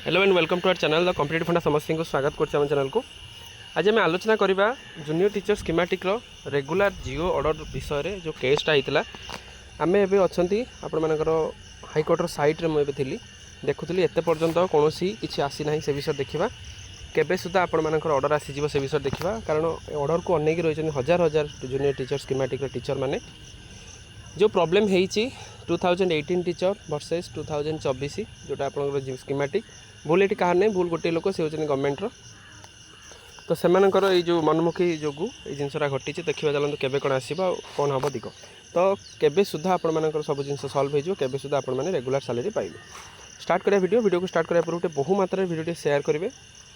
Hello and welcome to our channel the competitive funda समस्त को स्वागत करम चैनल को। आज आम आलोचना करवा junior teacher schematic regular Jio order विषय जो केसटा होता आम एवं अच्छा आपण मानकर हाईकोर्टर सैट्रे मुझे थी देखुली एत पर्यंत कौन किसी आसी ना से विषय देखा केबे सुधा आपण मानकर ऑर्डर आसीज से विषय देखा कारण ऑर्डर को अनेक रही हजार हजार जूनियर टीचर स्कीमेटिक टीचर मैंने जो प्रॉब्लम है 2018 टीचर वर्सेस 2024 जोटा आप स्कीमेटिक भूल ये कहार नहीं भूल गोटे लोक सी होती गवर्नमेंटर तो से जो मनमुखी जो ये जिनसा घटी देखा चलते केवे कौन आसो कौन हम दिग तो केवे सुधा आप सब जिन सल्व हो सुधा आपने रेगुलर सैलरी पाइबे। स्टार्ट करा वीडियो को स्टार्ट करा पूर्व बहु मात्रा वीडियो शेयर करेंगे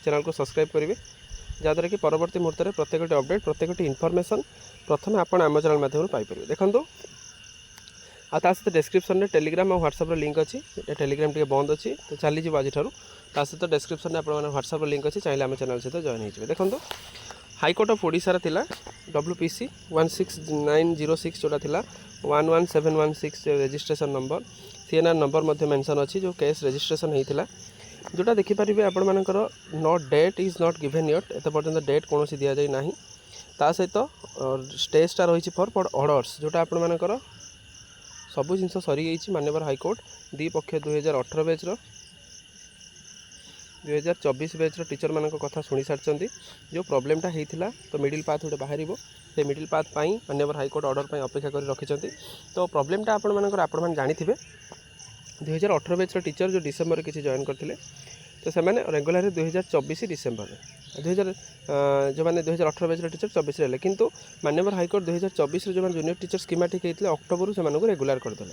चैनल को सब्सक्राइब करेंगे जहाँद्वारा कि परवर्ती मुहूर्त में प्रत्येक अपडेट प्रत्येक इनफॉरमेशन प्रथम आप आम चैनल माध्यम पाइपर। देखो सहित डिस्क्रिप्शन में टेलीग्राम और व्हाट्सएप लिंक अच्छी टेलीग्राम टी बंद अच्छी तो चली आज सहित डिस्क्रिप्शन में आप व्हाट्सएप लिंक अच्छी चाहिए आम चैनल सहित जॉइन हो। देखो हाईकोर्ट ऑफ ओडिशा थिला WPC 16906 जोटा थिला 11716 registration number CNR number mention अच्छी जो केस रजिस्ट्रेशन होता जोटा देखिपारे आपण मानकर not date is not given yet एत पर्यंत डेट कौन सी दि जाए ना ता सहित स्टेजटा रही फॉर ऑर्डर्स जोटा आपण मानकर सबू जिन सरी गई मान्यवर हाईकोर्ट दी पक्ष 2018 बैच 2024 बैच टीचर मान कथा शुणी सारी जो प्रोब्लेमटा होता तो मिडिल पाथ गोटे बाहर से मिडिल पाथ पाई मान्यवर हाईकोर्ट ऑर्डर पर अपेक्षा कर रखिंट तो प्रोब्लेमटा आपण जानी 2018 बैच टीचर जो डिसेम्बर किसी जॉइन करते तो से रेगुलर 2024 डिसेम्बर 2000 जो मैंने 2018 बैच टीचर 24 रहे किंतु मान्यवर हाईकोर्ट 2024 जो जूनियर टीचर स्कीमेटिक होते अक्टोबर से रेगुलर करदे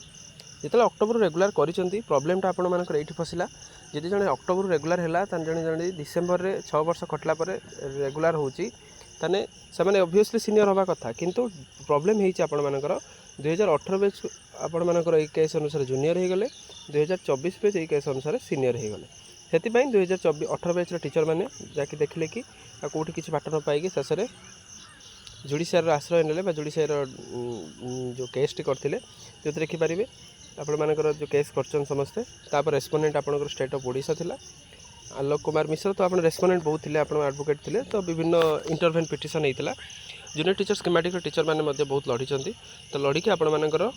जिते अक्टोबर रेगुलर कर प्रोब्लेमटा आपण मानकर ये फसिला जदि जड़े अक्टोबर रेगुलर है जड़े जड़े डिसेम्बर में 6 वर्ष कटला रेगुलर होने से ओबियसली सीनियर हवा कथा किंतु प्रोब्लेम होती आपण मानकर 2018 बैच आपण मानकर ये केस अनुसार जूनियर हो गले 2024 बैच ये केस अनुसार सीनियर हो गले से 2018 बैच टीचर मैंने जाकि देखिले कि कौटी किसी बाट न पाई शेष में जुडिशियर आश्रय ने जुडिशियर जो केसटी करते जो देखिपारे आपण मानकर जो केस कर समस्ते तापर रेस्पोंडेंट आपंकर स्टेट ऑफ ओडिशा थिला आलोक कुमार मिश्र तो आप रेस्पोंडेंट बहुत थे आप एडवोकेट थे तो विभिन्न इंटरभेन पिटिशन होता जूनियर टीचर स्कीमेटिक टीचर मैंने बहुत लड़ी तो लड़िकी आपण मानकर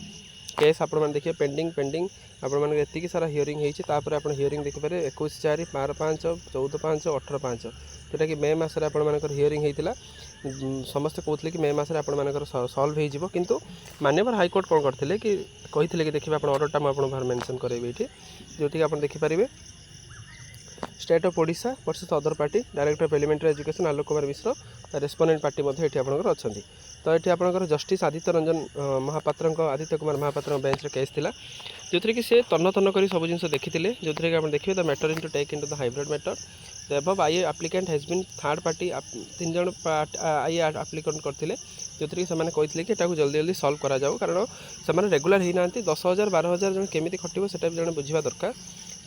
केस आप देखिए पेंडिंग आपकी सारा हियरिंग होता आप हियरिंग देखिपारे 21/4 12/5 14/5 18/5 जोटा कि मे मसरे आपर हियरिंग होता समस्ते कहते कि मे मसरे आपर सल्व हो किंतु मान्यवर हाईकोर्ट कौन करते कि कही कि देखिए ऑर्डरटा मुझे मेंशन करेबी ये जो आप देखिपारे state of Odisha versus other party director of elementary education Alok Kumar Mishra respondent party ये अच्छा तो ये आपंकर justice Aditya Ranjan Mahapatra Aditya Kumar Mahapatra bench case थिला जो थी कि सी तन्न तन्न कर सब जिन देखी जो थी आप देखिए the matter into take into the hybrid matter the above I applicant has been third party 3 जन आई एप्लिकेंट करते जो थी कि कहते कि जल्दी जल्दी सल्व करा जाओ कारण से रेगुलर होना 10,000 12,000 जन केमी खटिव से जन बुझा दरकार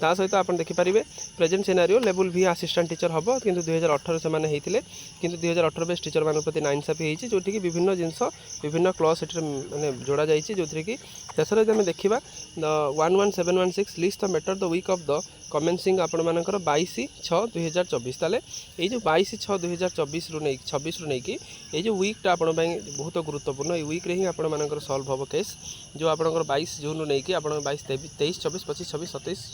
ता सहित आप देखिपारे प्रेजेंट सिनारियो लेवल भी असिस्टेंट टीचर हम किंतु 2018 से होते किंतु 2018 बेस टीचर मान प्रति नाइंसाफी होती जो कि विभिन्न जिनस विभिन्न क्लॉज मैंने जोड़ा जाइए जो कि शेष में देखा the 11716 list the matter the week of the commencing आपण मानकर 22/6/2024 ताले ये जो 22/6/2024 रु नहीं 26 रु नहीं कि ये जो वीकटा आपण बहुत गुरुत्वपूर्ण ये वीक रे ही आपण मानकर सॉल्व हम केस जो आपंकर 22 जून रु नहीं कि आप 22 23 24 25 26 27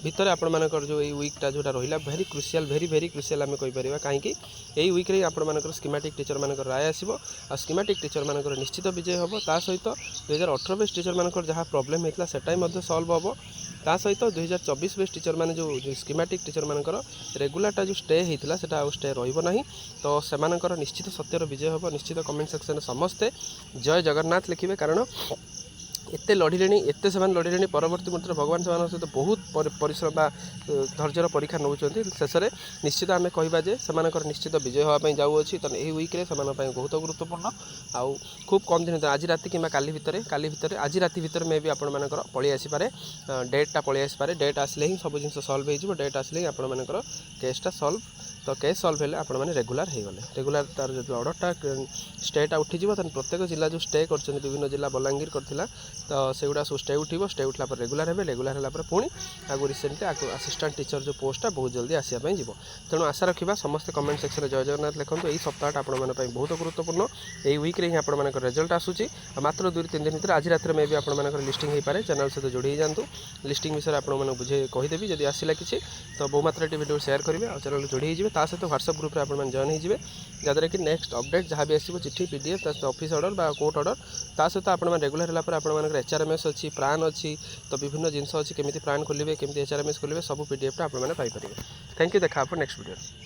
भितर आपण मानकर जो ये वीकटा जोटा रहा भेरी क्रुशियल भेरी क्रुशियल आम कहीपर कहीं यही वीक रे आपण मानकर स्कीमेटिक टीचर मानकर राय आसो आ स्कीमेटिक टीचर मानकर निश्चित विजय हम ता सहित 2018 बेस टीचर मानकर जहाँ प्रॉब्लम होता से सल्व हम ता सहित 2024 बेस टीचर मैंने जो स्कीमेटिक टीचर मानकर रेगुलरटा जो स्टे होता है स्टे रहा तो से निश्चित सत्यर विजय हम निश्चित कमेंट सेक्शन समस्ते जय जगन्नाथ लिखे कारण एते लड़िले एते से लड़िले परवर्ती मुहूर्त भगवान से सहित बहुत परिश्रम धैर्यर परीक्षा नौ शेष में निश्चित आम कहवा निश्चित विजय हाँपाई जाऊँगी तो यही वीक्रे से बहुत गुरुत्वपूर्ण आउ खूब कम दिन आज राति कि काली भितर आज राति भितर मे भी आपर पलि आसपे डेटा पलि आसपे डेट आसले ही सब जिन सल्व हो डेट आसले ही आपर केसटा सल्व तो केस सल्व हेले आपण मैंने रेगुलर हो गले रेगुलर तार जो ऑर्डरटा स्टेटा उठीज प्रत्येक जिला जो स्टे कर विभिन्न जिला बलांगीर करथिला तो सेगुड़ा सब स्टे उठिबो स्टे उठला पर रेगुलर हेबे रेगुलर होला पर पुणी आगु रिसेंटली आगु असिस्टेंट टीचर जो पोस्टा बहुत जल्दी आसिया पई जीवो तेणु आशा रखिबा समस्त कमेंट सेक्शन में जय जगन्नाथ लिखंतु एई सप्ताहटा आपण मन पई बहुत गुरुत्वपूर्ण एई वीक रे ही आपण मन रिजल्ट आसुची मात्र 2-3 दिन भीतर आज रात में भी आपण मन लिस्टिंग हो पारे चैनल सहित जोड़ी जातु लिस्टिंग विषय आपण मन बुझे कहीदेवी जदि आसला किसी तो बहु मात्रा वीडियो शेयर करेंगे और चैनल जोड़ी होइजिबे ता सहित व्हाट्सएप ग्रुप रे आपण मन जॉइन होइजिबे जहाद्वारा कि नेक्स्ट अपडेट जहाँ भी आसो चिठी पीडीएफ ता सहित ऑफिस ऑर्डर बा कोर्ट ऑर्डर ता सहित आपण मन रेगुलर होला पर आपण मन एचआरएमएस अच्छी प्राण अच्छी तो विभिन्न जिनस अच्छी केमिति प्राण खोलिबे केमिति एचआरएमएस खोलिबे सब पीडीएफ टा आपण मन पाई परिबे थैंक यू देखा आप नेक्स्ट वीडियो।